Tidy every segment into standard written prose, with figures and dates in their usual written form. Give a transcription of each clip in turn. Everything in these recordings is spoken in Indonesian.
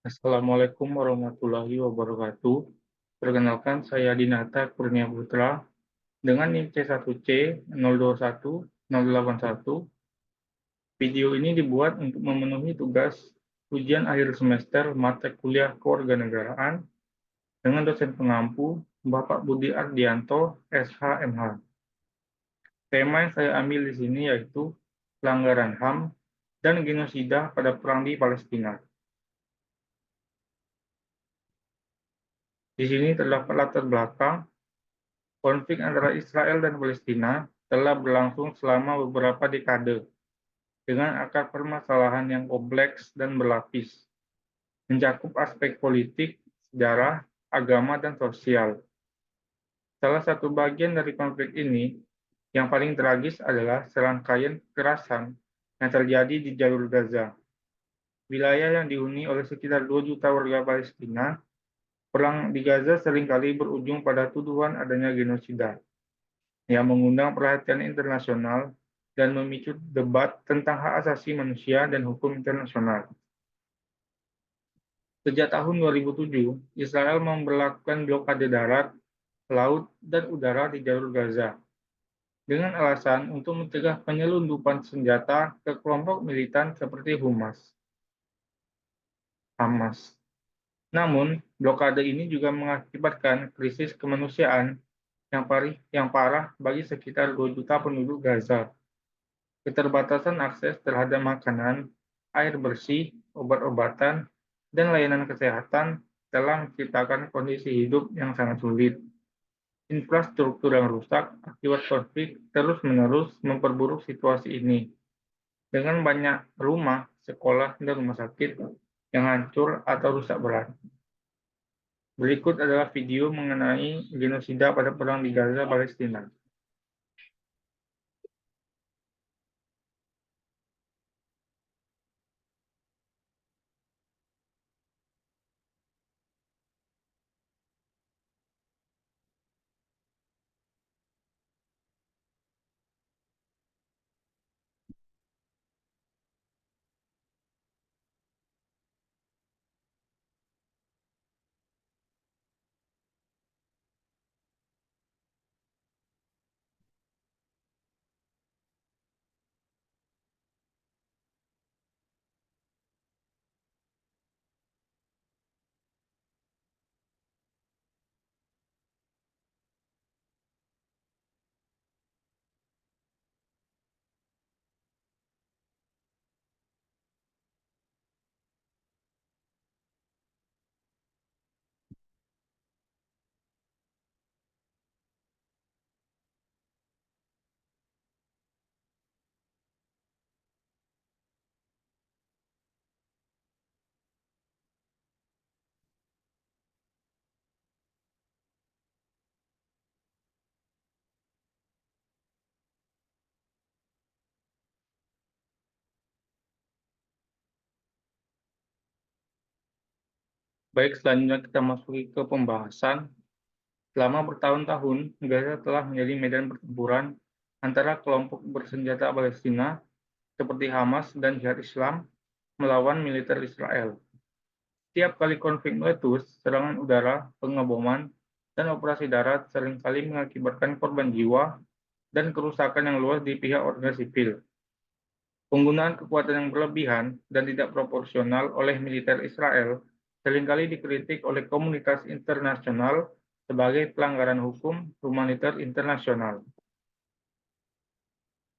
Assalamualaikum warahmatullahi wabarakatuh. Perkenalkan, saya Dinata Kurnia Putra dengan NIM C1C021081. Video ini dibuat untuk memenuhi tugas ujian akhir semester mata kuliah kewarganegaraan dengan dosen pengampu Bapak Budi Ardianto, SH.MH. Tema yang saya ambil di sini yaitu pelanggaran HAM dan genosida pada perang di Palestina. Di sini terdapat latar belakang. Konflik antara Israel dan Palestina telah berlangsung selama beberapa dekade dengan akar permasalahan yang kompleks dan berlapis, mencakup aspek politik, sejarah, agama, dan sosial. Salah satu bagian dari konflik ini yang paling tragis adalah serangkaian kekerasan yang terjadi di jalur Gaza, wilayah yang dihuni oleh sekitar 2 juta warga Palestina. Perang di Gaza seringkali berujung pada tuduhan adanya genosida yang mengundang perhatian internasional dan memicu debat tentang hak asasi manusia dan hukum internasional. Sejak tahun 2007, Israel memberlakukan blokade darat, laut, dan udara di jalur Gaza dengan alasan untuk mencegah penyelundupan senjata ke kelompok militan seperti Hamas. Namun, blokade ini juga mengakibatkan krisis kemanusiaan yang parah bagi sekitar 2 juta penduduk Gaza. Keterbatasan akses terhadap makanan, air bersih, obat-obatan, dan layanan kesehatan telah menciptakan kondisi hidup yang sangat sulit. Infrastruktur yang rusak akibat konflik terus-menerus memperburuk situasi ini, dengan banyak rumah, sekolah, dan rumah sakit yang hancur atau rusak berat. Berikut adalah video mengenai genosida pada perang di Gaza, Palestina. Baik, selanjutnya kita masuki ke pembahasan. Selama bertahun-tahun, Gaza telah menjadi medan pertempuran antara kelompok bersenjata Palestina seperti Hamas dan Jihad Islam melawan militer Israel. Setiap kali konflik meletus, serangan udara, pengeboman, dan operasi darat seringkali mengakibatkan korban jiwa dan kerusakan yang luas di pihak warga sipil. Penggunaan kekuatan yang berlebihan dan tidak proporsional oleh militer Israel seringkali dikritik oleh komunitas internasional sebagai pelanggaran hukum humaniter internasional.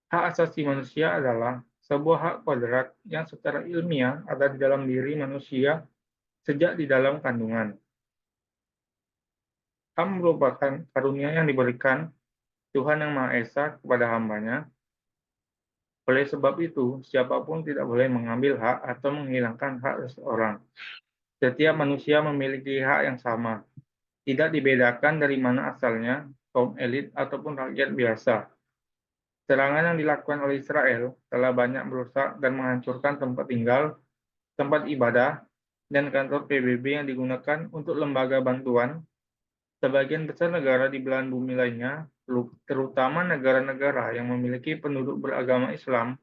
Hak asasi manusia adalah sebuah hak kodrat yang secara ilmiah ada di dalam diri manusia sejak di dalam kandungan. HAM merupakan karunia yang diberikan Tuhan Yang Maha Esa kepada hambanya. Oleh sebab itu, siapapun tidak boleh mengambil hak atau menghilangkan hak seseorang. Setiap manusia memiliki hak yang sama, tidak dibedakan dari mana asalnya, kaum elit ataupun rakyat biasa. Serangan yang dilakukan oleh Israel telah banyak merusak dan menghancurkan tempat tinggal, tempat ibadah, dan kantor PBB yang digunakan untuk lembaga bantuan. Sebagian besar negara di belahan bumi lainnya, terutama negara-negara yang memiliki penduduk beragama Islam,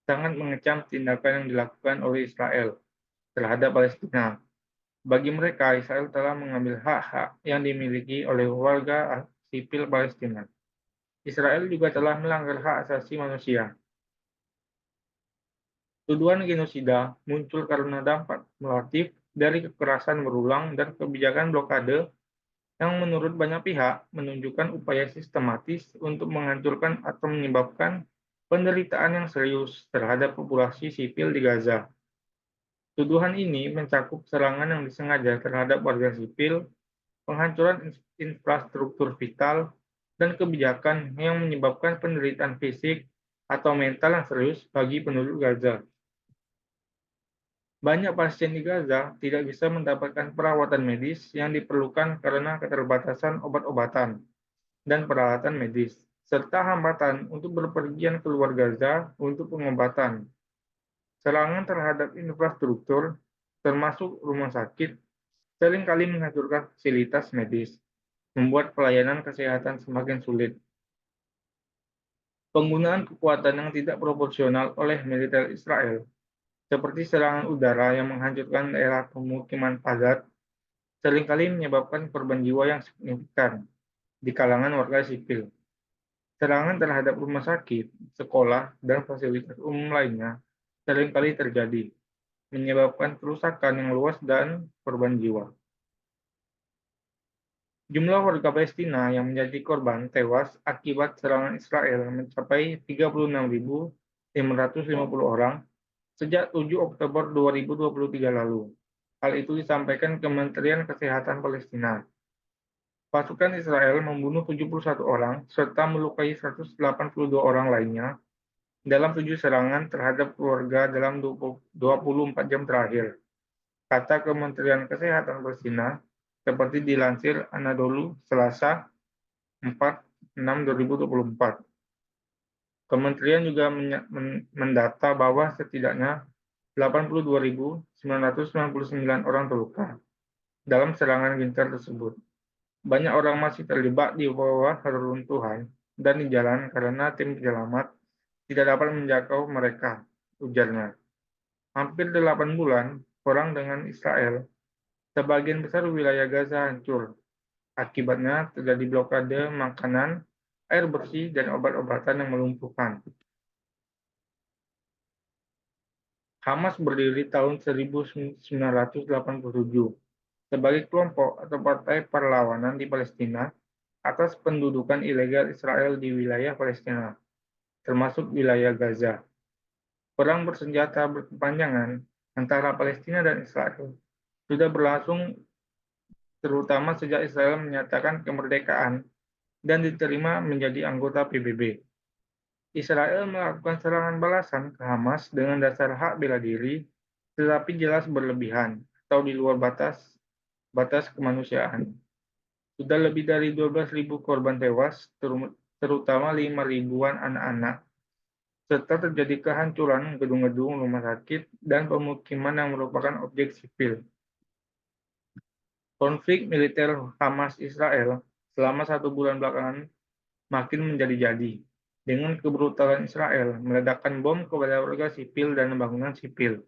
sangat mengecam tindakan yang dilakukan oleh Israel terhadap Palestina. Bagi mereka, Israel telah mengambil hak-hak yang dimiliki oleh warga sipil Palestina. Israel juga telah melanggar hak asasi manusia. Tuduhan genosida muncul karena dampak kumulatif dari kekerasan berulang dan kebijakan blokade yang menurut banyak pihak menunjukkan upaya sistematis untuk menghancurkan atau menyebabkan penderitaan yang serius terhadap populasi sipil di Gaza. Tuduhan ini mencakup serangan yang disengaja terhadap warga sipil, penghancuran infrastruktur vital, dan kebijakan yang menyebabkan penderitaan fisik atau mental yang serius bagi penduduk Gaza. Banyak pasien di Gaza tidak bisa mendapatkan perawatan medis yang diperlukan karena keterbatasan obat-obatan dan peralatan medis, serta hambatan untuk berpergian keluar Gaza untuk pengobatan. Serangan terhadap infrastruktur, termasuk rumah sakit, seringkali menghancurkan fasilitas medis, membuat pelayanan kesehatan semakin sulit. Penggunaan kekuatan yang tidak proporsional oleh militer Israel, seperti serangan udara yang menghancurkan daerah pemukiman padat, seringkali menyebabkan korban jiwa yang signifikan di kalangan warga sipil. Serangan terhadap rumah sakit, sekolah, dan fasilitas umum lainnya seringkali terjadi, menyebabkan kerusakan yang luas dan korban jiwa. Jumlah warga Palestina yang menjadi korban tewas akibat serangan Israel mencapai 36.550 orang sejak 7 Oktober 2023 lalu. Hal itu disampaikan Kementerian Kesehatan Palestina. Pasukan Israel membunuh 71 orang serta melukai 182 orang lainnya dalam 7 serangan terhadap keluarga dalam 24 jam terakhir, kata Kementerian Kesehatan Palestina, seperti dilansir Anadolu Selasa 4/6/2024. Kementerian juga mendata bahwa setidaknya 82.999 orang terluka dalam serangan gencar tersebut. Banyak orang masih terjebak di bawah reruntuhan dan di jalan karena tim penyelamat tidak dapat menjangkau mereka, ujarnya. Hampir 8 bulan perang dengan Israel, sebagian besar wilayah Gaza hancur. Akibatnya terjadi blokade makanan, air bersih, dan obat-obatan yang melumpuhkan. Hamas berdiri tahun 1987 sebagai kelompok atau partai perlawanan di Palestina atas pendudukan ilegal Israel di wilayah Palestina, termasuk wilayah Gaza. Perang bersenjata berkepanjangan antara Palestina dan Israel sudah berlangsung terutama sejak Israel menyatakan kemerdekaan dan diterima menjadi anggota PBB. Israel melakukan serangan balasan ke Hamas dengan dasar hak bela diri, tetapi jelas berlebihan atau di luar batas kemanusiaan. Sudah lebih dari 12.000 korban tewas, terutama 5 ribuan anak-anak, serta terjadi kehancuran gedung-gedung rumah sakit dan pemukiman yang merupakan objek sipil. Konflik militer Hamas-Israel selama 1 bulan belakangan makin menjadi-jadi, dengan kebrutalan Israel meledakkan bom kepada warga sipil dan bangunan sipil.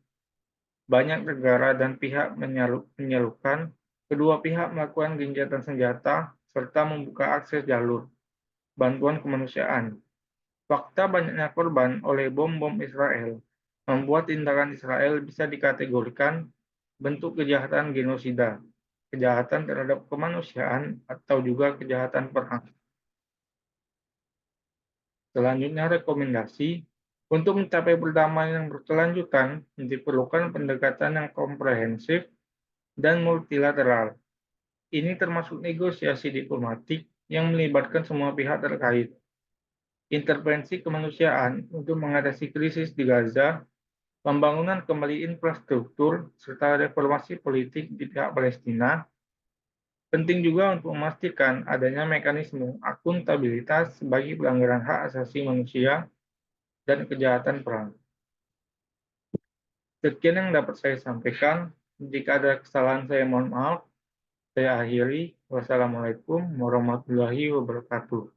Banyak negara dan pihak menyerukan kedua pihak melakukan gencatan senjata serta membuka akses jalur bantuan kemanusiaan. Fakta banyaknya korban oleh bom-bom Israel membuat tindakan Israel bisa dikategorikan bentuk kejahatan genosida, kejahatan terhadap kemanusiaan, atau juga kejahatan perang. Selanjutnya, rekomendasi untuk mencapai perdamaian yang berkelanjutan diperlukan pendekatan yang komprehensif dan multilateral. Ini termasuk negosiasi diplomatik yang melibatkan semua pihak terkait, intervensi kemanusiaan untuk mengatasi krisis di Gaza, pembangunan kembali infrastruktur, serta reformasi politik di pihak Palestina. Penting juga untuk memastikan adanya mekanisme akuntabilitas bagi pelanggaran hak asasi manusia dan kejahatan perang. Sekian yang dapat saya sampaikan. Jika ada kesalahan saya mohon maaf. Saya akhiri. Wassalamualaikum warahmatullahi wabarakatuh.